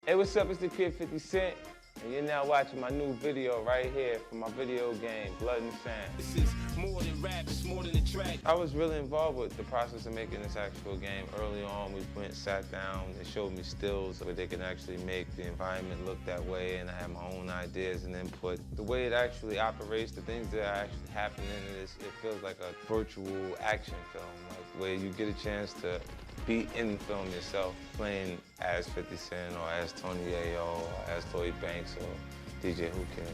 Hey, what's up? It's the kid 50 Cent, and you're now watching my new video right here from my video game, Blood and Sand. This is more than rap, it's more than a track. I was really involved with the process of making this actual game. Early on, we sat down, and showed me stills where they can actually make the environment look that way, and I had my own ideas and input. The way it actually operates, the things that are actually happening in it feels like a virtual action film, like where you get a chance to be in the film yourself, playing as 50 Cent or as Tony Yayo or as Lloyd Banks or DJ Whoo Kid.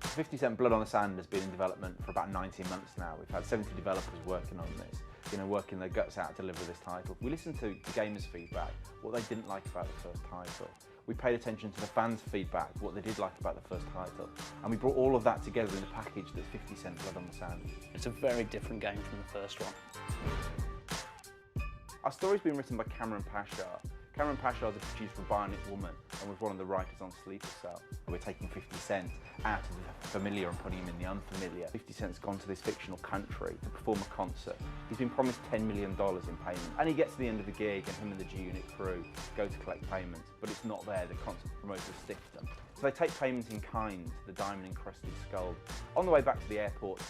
50 Cent Blood on the Sand has been in development for about 19 months now. We've had 70 developers working on this, working their guts out to deliver this title. We listened to the gamers' feedback, what they didn't like about the first title. We paid attention to the fans' feedback, what they did like about the first title. And we brought all of that together in a package that's 50 Cent Blood on the Sand. It's a very different game from the first one. Our story's been written by Cameron Pasha. Cameron Pasha is a producer for Bionic Woman and was one of the writers on Sleeper Cell. We're taking 50 Cent out of the familiar and putting him in the unfamiliar. 50 Cent's gone to this fictional country to perform a concert. He's been promised $10 million in payment. And he gets to the end of the gig and him and the G-Unit crew go to collect payment, but it's not there, the concert promoters stiff them. So they take payment in kind, the diamond encrusted skull. On the way back to the airport,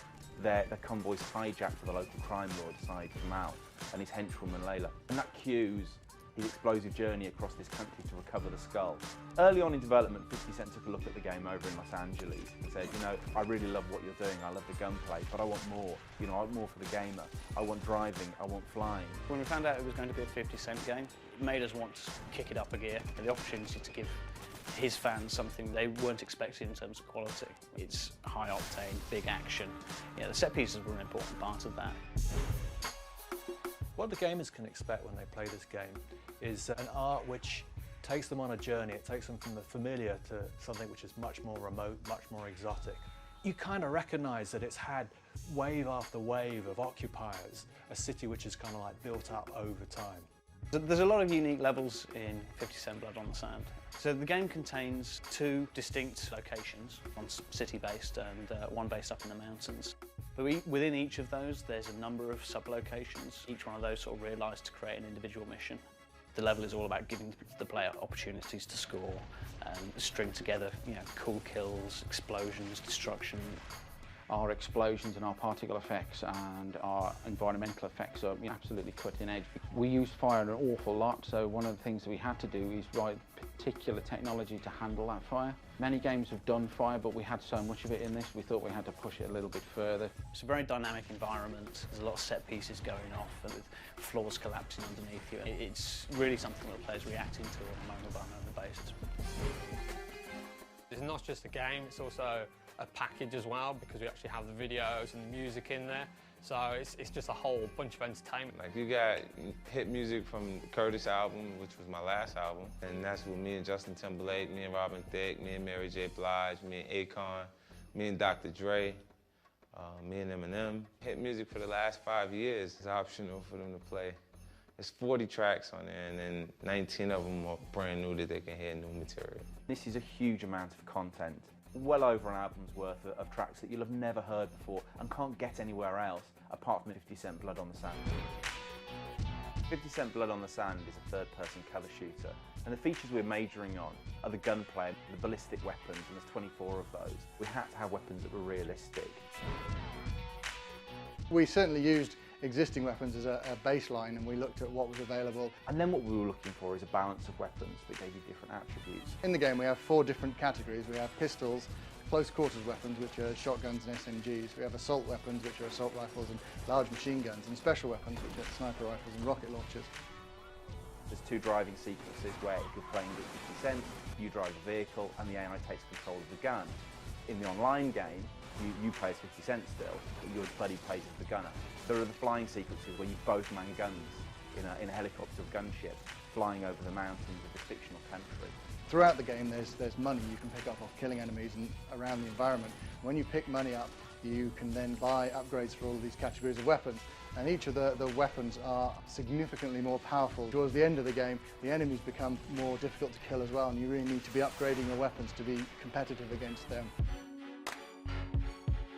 their convoy's hijacked for the local crime lord, Saeed Kamal, and his henchwoman Layla. And that cues his explosive journey across this country to recover the skull. Early on in development, 50 Cent took a look at the game over in Los Angeles and said, I really love what you're doing, I love the gunplay, but I want more. I want more for the gamer. I want driving, I want flying. When we found out it was going to be a 50 Cent game, it made us want to kick it up a gear. The opportunity to give his fans something they weren't expecting in terms of quality. It's high octane, big action. The set pieces were an important part of that. What the gamers can expect when they play this game is an art which takes them on a journey. It takes them from the familiar to something which is much more remote, much more exotic. You kind of recognise that it's had wave after wave of occupiers, a city which is kind of like built up over time. There's a lot of unique levels in 50 Cent Blood on the Sand. So the game contains 2 distinct locations, one city-based and one based up in the mountains. But within each of those, there's a number of sub-locations. Each one of those sort of realised to create an individual mission. The level is all about giving the player opportunities to score and string together, cool kills, explosions, destruction. Our explosions and our particle effects and our environmental effects are absolutely cutting edge. We use fire an awful lot, so one of the things that we had to do is write particular technology to handle that fire. Many games have done fire, but we had so much of it in this, we thought we had to push it a little bit further. It's a very dynamic environment. There's a lot of set pieces going off and with floors collapsing underneath you. It's really something that players reacting to on a moment-by-moment basis. It's not just a game, it's also a package as well, because we actually have the videos and the music in there. So it's just a whole bunch of entertainment. Like, you got hit music from the Curtis album, which was my last album, and that's with me and Justin Timberlake, me and Robin Thicke, me and Mary J. Blige, me and Akon, me and Dr. Dre, me and Eminem. Hit music for the last 5 years is optional for them to play. There's 40 tracks on there, and then 19 of them are brand new that they can hear new material. This is a huge amount of content. Well over an album's worth of tracks that you'll have never heard before and can't get anywhere else apart from 50 Cent Blood on the Sand. 50 Cent Blood on the Sand is a third-person cover shooter, and the features we're majoring on are the gunplay, the ballistic weapons, and there's 24 of those. We had to have weapons that were realistic. We certainly used existing weapons as a baseline, and we looked at what was available. And then what we were looking for is a balance of weapons that gave you different attributes. In the game we have 4 different categories. We have pistols, close quarters weapons, which are shotguns and SMGs. We have assault weapons, which are assault rifles and large machine guns, and special weapons, which are sniper rifles and rocket launchers. There's 2 driving sequences where if you're playing with 50 Cent, you drive the vehicle and the AI takes control of the gun. In the online game, you play as 50 Cent still, but your buddy plays as the gunner. There are the flying sequences where you both man guns in a helicopter or gunship, flying over the mountains of this fictional country. Throughout the game there's money you can pick up off killing enemies and around the environment. When you pick money up, you can then buy upgrades for all of these categories of weapons, and each of the weapons are significantly more powerful. Towards the end of the game, the enemies become more difficult to kill as well, and you really need to be upgrading your weapons to be competitive against them.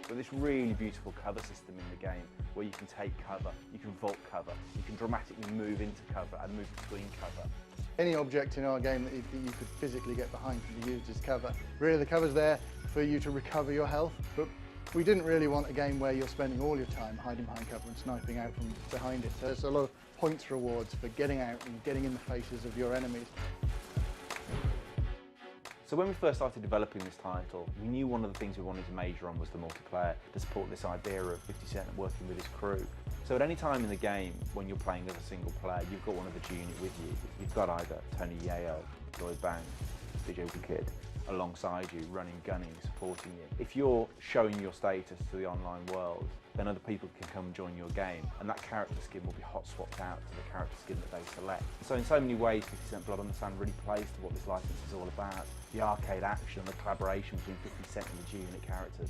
So this really beautiful cover system in the game where you can take cover, you can vault cover, you can dramatically move into cover and move between cover. Any object in our game that you could physically get behind can be used as cover. Really, the cover's there for you to recover your health, but we didn't really want a game where you're spending all your time hiding behind cover and sniping out from behind it. So there's a lot of points rewards for getting out and getting in the faces of your enemies. So when we first started developing this title, we knew one of the things we wanted to major on was the multiplayer, to support this idea of 50 Cent working with his crew. So at any time in the game, when you're playing as a single player, you've got one of the G Unit with you. You've got either Tony Yayo, Lloyd Banks, DJ Whoo Kid alongside you, running, gunning, supporting you. If you're showing your status to the online world, then other people can come and join your game, and that character skin will be hot swapped out to the character skin that they select. So in so many ways, 50 Cent Blood on the Sand really plays to what this license is all about. The arcade action, the collaboration between 50 Cent and the G Unit characters.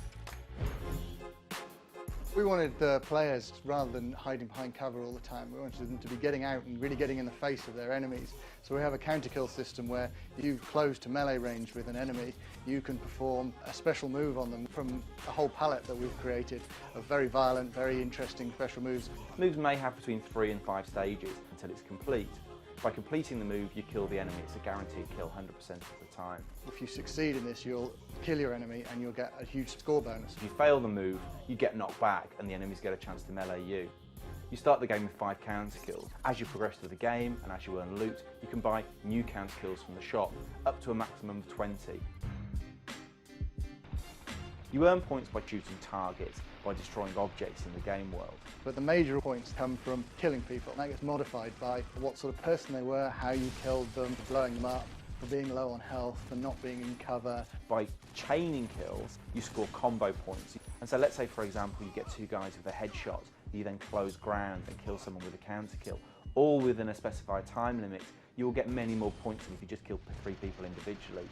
We wanted the players, rather than hiding behind cover all the time, we wanted them to be getting out and really getting in the face of their enemies. So we have a counter kill system where if you close to melee range with an enemy, you can perform a special move on them from a whole palette that we've created of very violent, very interesting special moves. Moves may have between 3 and 5 stages until it's complete. By completing the move, you kill the enemy. It's a guaranteed kill 100% of the time. If you succeed in this, you'll kill your enemy and you'll get a huge score bonus. If you fail the move, you get knocked back and the enemies get a chance to melee you. You start the game with 5 counter kills. As you progress through the game and as you earn loot, you can buy new counter kills from the shop, up to a maximum of 20. You earn points by shooting targets, by destroying objects in the game world. But the major points come from killing people. That gets modified by what sort of person they were, how you killed them, for blowing them up, for being low on health, for not being in cover. By chaining kills, you score combo points. And so let's say, for example, you get 2 guys with a headshot, you then close ground and kill someone with a counter kill, all within a specified time limit. You will get many more points than if you just kill 3 people individually.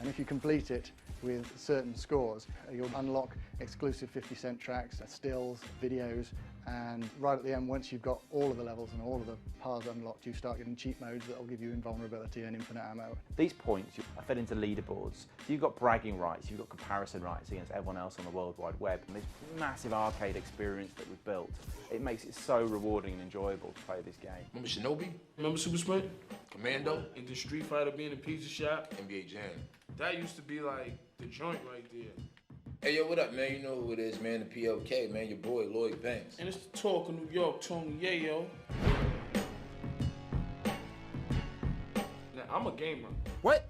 And if you complete it with certain scores, you'll unlock exclusive 50 Cent tracks, stills, videos, and right at the end, once you've got all of the levels and all of the paths unlocked, you start getting cheat modes that will give you invulnerability and infinite ammo. These points are fed into leaderboards. So you've got bragging rights, you've got comparison rights against everyone else on the World Wide Web, and this massive arcade experience that we've built, it makes it so rewarding and enjoyable to play this game. Remember Shinobi? Remember Super Sprint? Commando? And the Street Fighter being a pizza shop? NBA Jam. That used to be like the joint right there. Hey, yo, what up, man? You know who it is, man. The PLK, man. Your boy, Lloyd Banks. And it's the talk of New York, Tony Yayo. Now, I'm a gamer. What?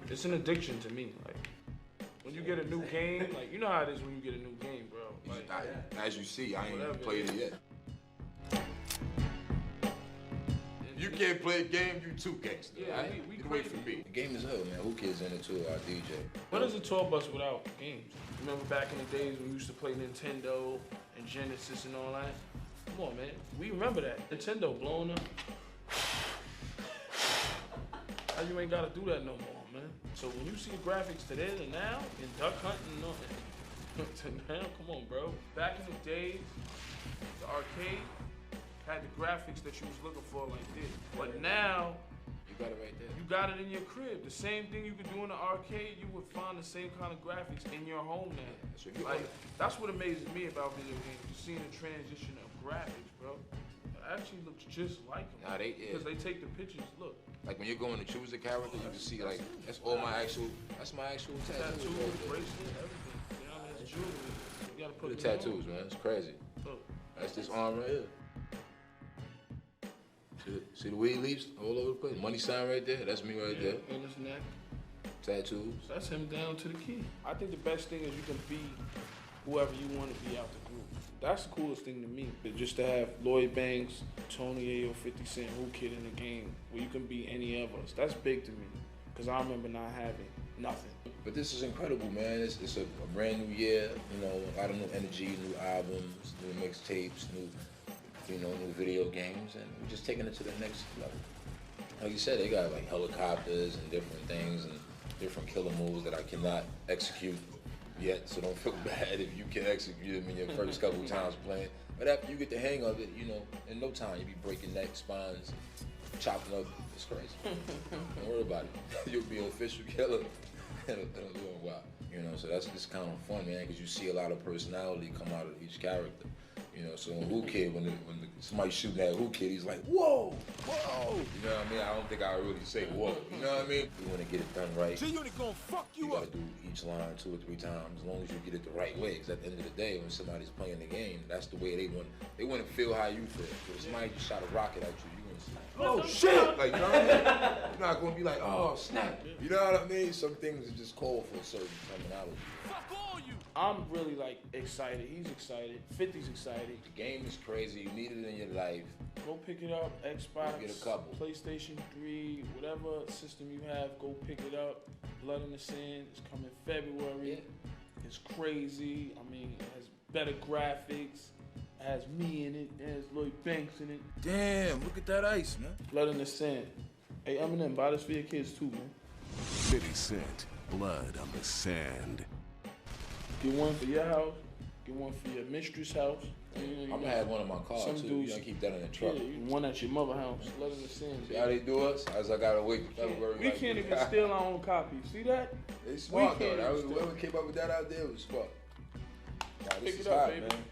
It's an addiction to me. Like, when you get a new game, like, you know how it is when you get a new game, bro. Like, As you see, I ain't even played it yet. You can't play a game, you too gangster. Yeah, we Get away from me. The game is hell, man. Who Kid's in it too, our DJ. What is a tour bus without games? Remember back in the days when we used to play Nintendo and Genesis and all that? Come on, man. We remember that. Nintendo blowing up. Now you ain't gotta do that no more, man. So when you see graphics today and now, in duck hunting and all that, to now, come on, bro. Back in the days, the arcade had the graphics that you was looking for like this. But now, You got it right there. you got it in your crib. The same thing you could do in the arcade, you would find the same kind of graphics in your home now. So if you Like, that's what amazes me about video games. Just seeing the transition of graphics, bro. It actually looks just like them. Nah, Because they take the pictures, look. Like when you're going to choose a character, you can see like that's my actual tattoo. Tattoos, bracelet, everything. Down as jewelry. You gotta put The it on. tattoos, man. It's crazy. Look. That's this arm right here. See the weed leaves all over the place? Money sign right there. That's me right there. On his neck. Tattoos. So that's him down to the key. I think the best thing is you can be whoever you want to be out the group. That's the coolest thing to me. Just to have Lloyd Banks, Tony Yayo, 50 Cent, Whoo Kid in the game where you can be any of us. That's big to me. Because I remember not having nothing. But this is incredible, man. It's a brand new year. You know, a lot of new energy, new albums, new mixtapes, new video games, and we're just taking it to the next level. Like you said, they got like helicopters and different things and different killer moves that I cannot execute yet, so don't feel bad if you can execute them in your first couple times playing. But after you get the hang of it, in no time you'll be breaking neck spines, chopping up. It's crazy. Don't worry about it. You'll be an official killer It'll do it well. You know, so that's just kind of fun, man, because you see a lot of personality come out of each character. You know, so Whoo Kid, when somebody's shooting at Whoo Kid, he's like, whoa, whoa. You know what I mean? I don't think I really say whoa. You know what I mean? You want to get it done right. G-Unit gonna fuck you up. You gotta do each line 2 or 3 times, as long as you get it the right way. Because at the end of the day, when somebody's playing the game, that's the way they want to feel how you feel. So if somebody just shot a rocket at you, you want to say, oh shit! Like, you know what I mean? You're not gonna be like, oh snap. You know what I mean? Some things are just called for a certain terminology. Fuck all you. I'm really like excited. He's excited. 50's excited. The game is crazy. You need it in your life. Go pick it up. Xbox, Get a couple. PlayStation 3, whatever system you have, go pick it up. Blood in the Sand is coming February. It's crazy. I mean, it has better graphics. It has me in it. It has Lloyd Banks in it. Damn, look at that ice, man. Blood in the Sand. Hey, Eminem, buy this for your kids too, man. 50 Cent, Blood on the Sand. Get one for your house. Get one for your mistress' house. I'm gonna have one in my car Some too. dudes- You gotta keep that in the truck. Yeah, one at your mother's house. Blood in the Sand. See how they do us? As I gotta wait for February. We can't even steal our own copy. See that? They smart We though. can't even Whoever came up with that idea was smart. Nah, this Pick is it up, hot, baby. man.